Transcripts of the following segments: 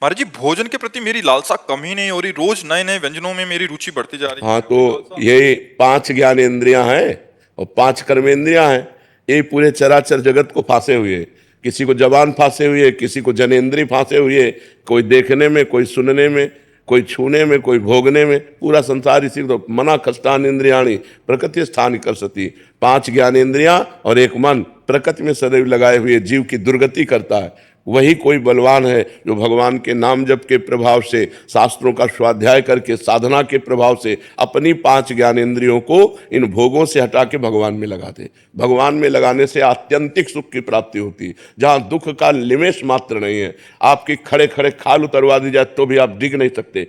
महाराज जी, भोजन के प्रति मेरी लालसा कम ही नहीं हो रही, रोज नए नए व्यंजनों में मेरी रुचि बढ़ती जा रही है। हाँ, तो ये 5 ज्ञानेंद्रियां हैं और 5 कर्मेंद्रियां हैं। ये पूरे चराचर जगत को फांसे हुए है। किसी को जबान फांसे हुई है, किसी को जनेंद्रिय फांसे हुई है, कोई देखने में, कोई सुनने में, कोई छूने में, कोई भोगने में। पूरा संसार इसी को, मना खष्टान इंद्रियाणी प्रकृति स्थान कर सती। 5 ज्ञानेंद्रियां और एक मन प्रकृति में सदैव लगाए हुए जीव की दुर्गति करता है। वही कोई बलवान है जो भगवान के नाम जप के प्रभाव से, शास्त्रों का स्वाध्याय करके, साधना के प्रभाव से अपनी 5 ज्ञानेंद्रियों को इन भोगों से हटा के भगवान में लगा दे। भगवान में लगाने से आत्यंतिक सुख की प्राप्ति होती है, जहां दुख का निमेष मात्र नहीं है। आपकी खड़े खड़े खाल उतरवा दी जाए तो भी आप डिग नहीं सकते,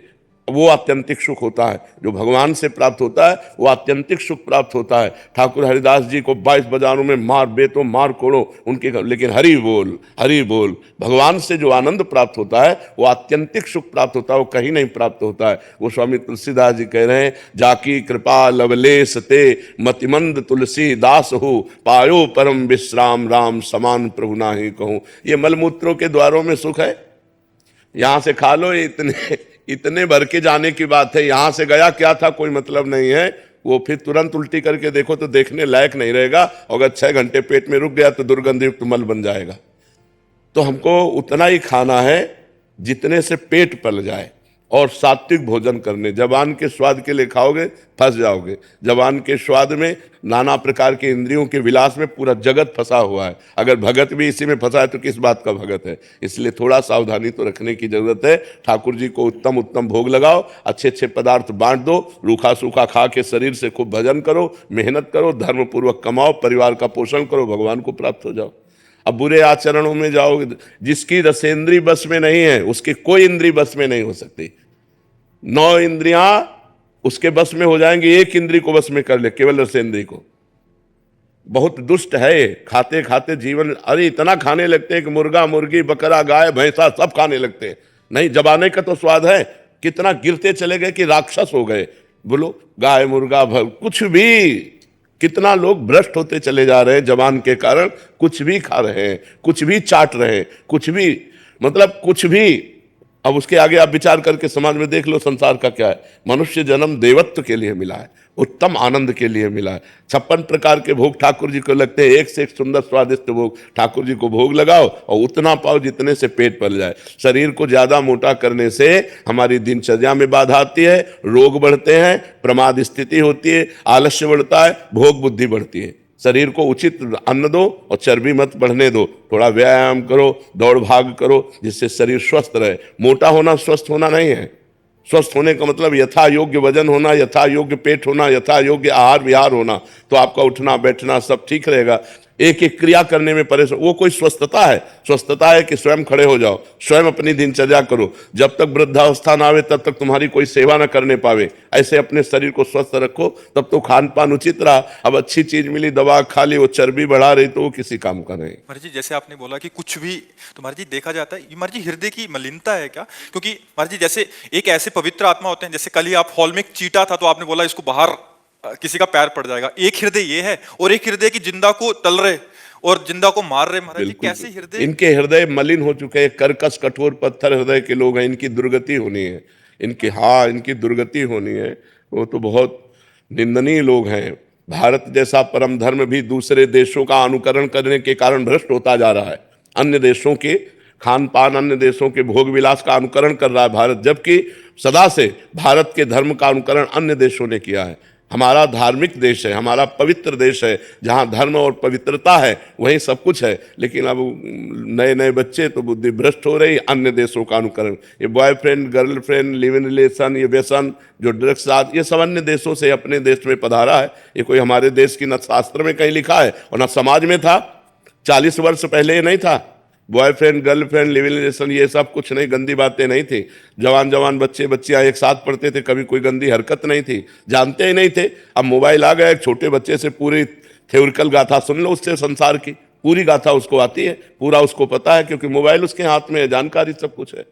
वो आत्यंतिक सुख होता है। जो भगवान से प्राप्त होता है वो आत्यंतिक सुख प्राप्त होता है। ठाकुर हरिदास जी को 22 बाजारों में मार बेतो मार कोड़ो उनके, लेकिन हरि बोल हरि बोल। भगवान से जो आनंद प्राप्त होता है वो आत्यंतिक सुख प्राप्त होता है, वो कहीं नहीं प्राप्त होता है। वो स्वामी तुलसीदास जी कह रहे हैं, जाकी कृपा लवलेश ते मतिमंद तुलसी दास हो, पायो परम विश्राम राम समान प्रभु नाहि कहूं। ये मलमूत्रों के द्वारों में सुख है, यहां से खा लो, इतने भर के जाने की बात है। यहां से गया क्या था कोई मतलब नहीं है, वो फिर तुरंत उल्टी करके देखो तो देखने लायक नहीं रहेगा। अगर 6 घंटे पेट में रुक गया तो दुर्गंधयुक्त मल बन जाएगा। तो हमको उतना ही खाना है जितने से पेट पल जाए, और सात्विक भोजन करने। जबान के स्वाद के लिए खाओगे फंस जाओगे। जबान के स्वाद में, नाना प्रकार के इंद्रियों के विलास में पूरा जगत फंसा हुआ है। अगर भगत भी इसी में फंसा है तो किस बात का भगत है। इसलिए थोड़ा सावधानी तो रखने की जरूरत है। ठाकुर जी को उत्तम उत्तम भोग लगाओ, अच्छे अच्छे पदार्थ बांट दो, रूखा सूखा खा के शरीर से खूब भजन करो, मेहनत करो, धर्मपूर्वक कमाओ, परिवार का पोषण करो, भगवान को प्राप्त हो जाओ। अब बुरे आचरणों में जाओगे, जिसकी रसेंद्री बस में नहीं है उसकी कोई इंद्री बस में नहीं हो सकती। 9 इंद्रियां उसके बस में हो जाएंगी, एक इंद्री को बस में कर ले, केवल रसेंद्री को। बहुत दुष्ट है। खाते खाते जीवन, अरे इतना खाने लगते हैं कि मुर्गा मुर्गी बकरा गाय भैंसा सब खाने लगते हैं। नहीं, जबाने का तो स्वाद है। कितना गिरते चले गए कि राक्षस हो गए। बोलो, गाय मुर्गा कुछ भी, कितना लोग भ्रष्ट होते चले जा रहे हैं जबान के कारण। कुछ भी खा रहे हैं, कुछ भी चाट रहे हैं, कुछ भी, मतलब कुछ भी। अब उसके आगे आप विचार करके समाज में देख लो संसार का क्या है। मनुष्य जन्म देवत्व के लिए मिला है, उत्तम आनंद के लिए मिला है। 56 प्रकार के भोग ठाकुर जी को लगते हैं, एक से एक सुंदर स्वादिष्ट भोग ठाकुर जी को भोग लगाओ और उतना पाओ जितने से पेट भर जाए। शरीर को ज्यादा मोटा करने से हमारी दिनचर्या में बाधा आती है, रोग बढ़ते हैं, प्रमाद स्थिति होती है, आलस्य बढ़ता है, भोग बुद्धि बढ़ती है। शरीर को उचित अन्न दो और चर्बी मत बढ़ने दो। थोड़ा व्यायाम करो, दौड़ भाग करो, जिससे शरीर स्वस्थ रहे। मोटा होना स्वस्थ होना नहीं है। स्वस्थ होने का मतलब यथा योग्य वजन होना, यथा योग्य पेट होना, यथा योग्य आहार विहार होना, तो आपका उठना बैठना सब ठीक रहेगा। एक एक क्रिया करने में परेशान, वो कोई स्वस्थता है? स्वस्थता है कि स्वयं खड़े हो जाओ, स्वयं अपनी दिनचर्या करो। जब तक वृद्धावस्था ना आवे तब तक तुम्हारी कोई सेवा ना करने पावे, ऐसे अपने शरीर को स्वस्थ रखो, तब तो खान पान उचित रहा। अब अच्छी चीज मिली, दवा खा ली, वो चर्बी बढ़ा रही तो वो किसी काम का नहीं। महाराज जी, जैसे आपने बोला कि कुछ भी, तो महाराज जी देखा जाता है, ये महाराज जी हृदय की मलिनता है क्या? क्योंकि महाराज जी जैसे एक ऐसे पवित्र आत्मा होते हैं, जैसे कल ही आप हॉल में एक चीटा था तो आपने बोला इसको बाहर किसी का पैर पड़ जाएगा। एक हृदय ये है, और एक हृदय की जिंदा को तल रहे और जिंदा को मार रहे। महाराज जी कैसे हृदय, इनके हृदय मलिन हो चुके हैं, कर्कश कठोर पत्थर हृदय के लोग हैं। इनकी दुर्गति होनी है, इनकी दुर्गति होनी है। वो तो बहुत निंदनीय लोग हैं। भारत जैसा परम धर्म भी दूसरे देशों का अनुकरण करने के कारण भ्रष्ट होता जा रहा है। अन्य देशों के खान पान, अन्य देशों के भोग विलास का अनुकरण कर रहा है भारत, जबकि सदा से भारत के धर्म का अनुकरण अन्य देशों ने किया है। हमारा धार्मिक देश है, हमारा पवित्र देश है, जहाँ धर्म और पवित्रता है वहीं सब कुछ है। लेकिन अब नए नए बच्चे तो बुद्धि भ्रष्ट हो रही, अन्य देशों का अनुकरण। ये boyfriend girlfriend live in relation, ये व्यसन, जो ड्रग्स आदि, ये सब अन्य देशों से अपने देश में पधारा है। ये कोई हमारे देश की न शास्त्र में कहीं लिखा है और न समाज में था। 40 वर्ष पहले ये नहीं था। Boyfriend girlfriend live in relation ये सब कुछ नहीं, गंदी बातें नहीं थी। जवान जवान बच्चे बच्चियां एक साथ पढ़ते थे, कभी कोई गंदी हरकत नहीं थी, जानते ही नहीं थे। अब मोबाइल आ गया, एक छोटे बच्चे से पूरी थ्योरिकल गाथा सुन लो, उससे संसार की पूरी गाथा उसको आती है, पूरा उसको पता है, क्योंकि मोबाइल उसके हाथ में है, जानकारी सब कुछ है।